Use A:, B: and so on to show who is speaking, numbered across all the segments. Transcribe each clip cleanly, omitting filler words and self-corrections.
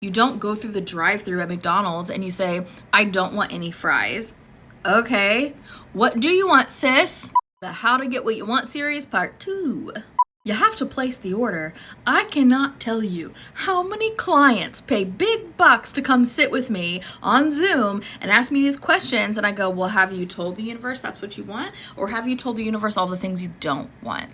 A: You don't go through the drive-thru at McDonald's and you say, I don't want any fries. Okay, what do you want, sis? The How to Get What You Want series, part 2. You have to place the order. I cannot tell you how many clients pay big bucks to come sit with me on Zoom and ask me these questions, and I go, well, have you told the universe that's what you want? Or have you told the universe all the things you don't want?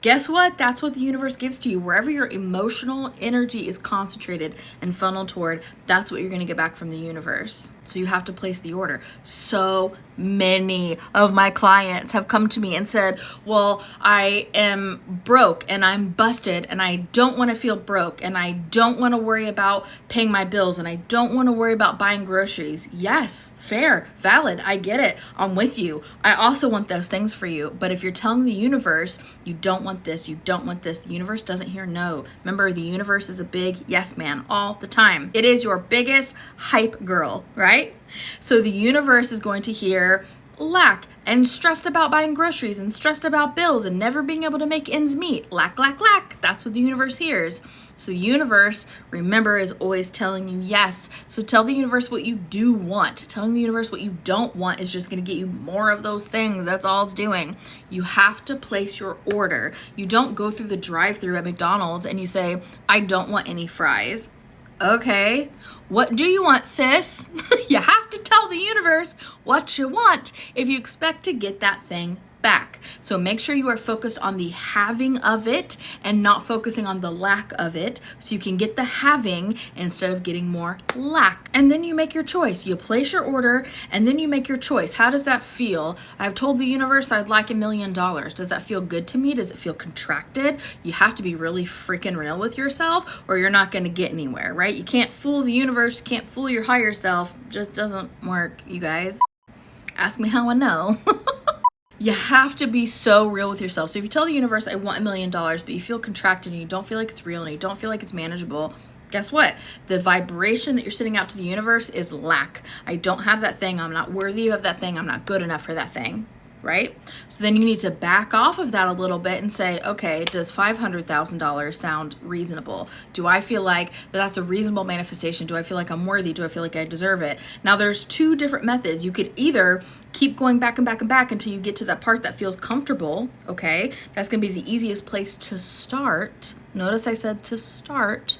A: Guess what? That's what the universe gives to you. Wherever your emotional energy is concentrated and funneled toward, that's what you're going to get back from the universe. So you have to place the order. So many of my clients have come to me and said, well, I am broke and I'm busted and I don't want to feel broke and I don't want to worry about paying my bills and I don't want to worry about buying groceries. Yes, fair, valid. I get it. I'm with you. I also want those things for you. But if you're telling the universe, you don't want this, you don't want this, the universe doesn't hear no. Remember, the universe is a big yes man all the time. It is your biggest hype girl, right? So the universe is going to hear lack and stressed about buying groceries and stressed about bills and never being able to make ends meet. Lack, lack, lack. That's what the universe hears. So the universe, remember, is always telling you yes. So tell the universe what you do want. Telling the universe what you don't want is just going to get you more of those things. That's all it's doing. You have to place your order. You don't go through the drive-thru at McDonald's and you say, I don't want any fries. Okay, what do you want, sis? You have to tell the universe what you want if you expect to get that thing back. So make sure you are focused on the having of it and not focusing on the lack of it, so you can get the having instead of getting more lack. And then you make your choice. You place your order and then you make your choice. How does that feel? I've told the universe I'd like $1 million. Does that feel good to me? Does it feel contracted? You have to be really freaking real with yourself or you're not going to get anywhere, right? You can't fool the universe. You can't fool your higher self. It just doesn't work, you guys. Ask me how I know. You have to be so real with yourself. So if you tell the universe, I want $1 million, but you feel contracted and you don't feel like it's real and you don't feel like it's manageable, guess what? The vibration that you're sending out to the universe is lack. I don't have that thing. I'm not worthy of that thing. I'm not good enough for that thing. Right? So then you need to back off of that a little bit and say, okay, does $500,000 sound reasonable? Do I feel like that's a reasonable manifestation? Do I feel like I'm worthy? Do I feel like I deserve it? Now there's two different methods. You could either keep going back and back and back until you get to that part that feels comfortable. Okay. That's going to be the easiest place to start. Notice I said to start.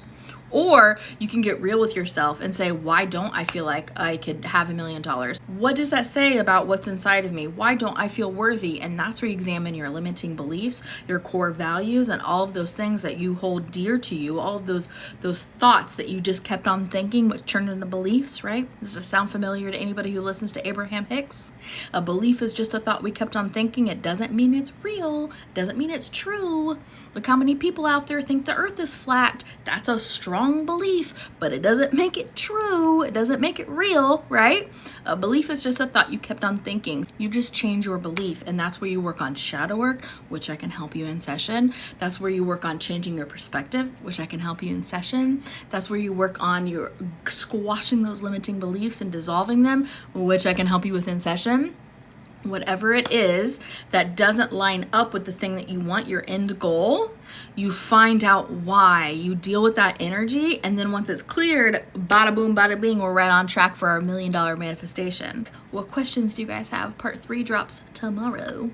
A: Or you can get real with yourself and say, why don't I feel like I could have $1 million? What does that say about what's inside of me? Why don't I feel worthy? And that's where you examine your limiting beliefs, your core values, and all of those things that you hold dear to you, all of those thoughts that you just kept on thinking, which turned into beliefs, right? Does this sound familiar to anybody who listens to Abraham Hicks? A belief is just a thought we kept on thinking. It doesn't mean it's real. It doesn't mean it's true. Look how many people out there think the earth is flat. That's a strong belief, but it doesn't make it true. It doesn't make it real, right? A belief is just a thought you kept on thinking. You just change your belief, and that's where you work on shadow work, which I can help you in session. That's where you work on changing your perspective, which I can help you in session. That's where you work on your squashing those limiting beliefs and dissolving them, which I can help you with in session. Whatever it is that doesn't line up with the thing that you want, your end goal, you find out why. You deal with that energy, and then once it's cleared, bada boom, bada bing, we're right on track for our $1 million manifestation. What questions do you guys have? Part 3 drops tomorrow.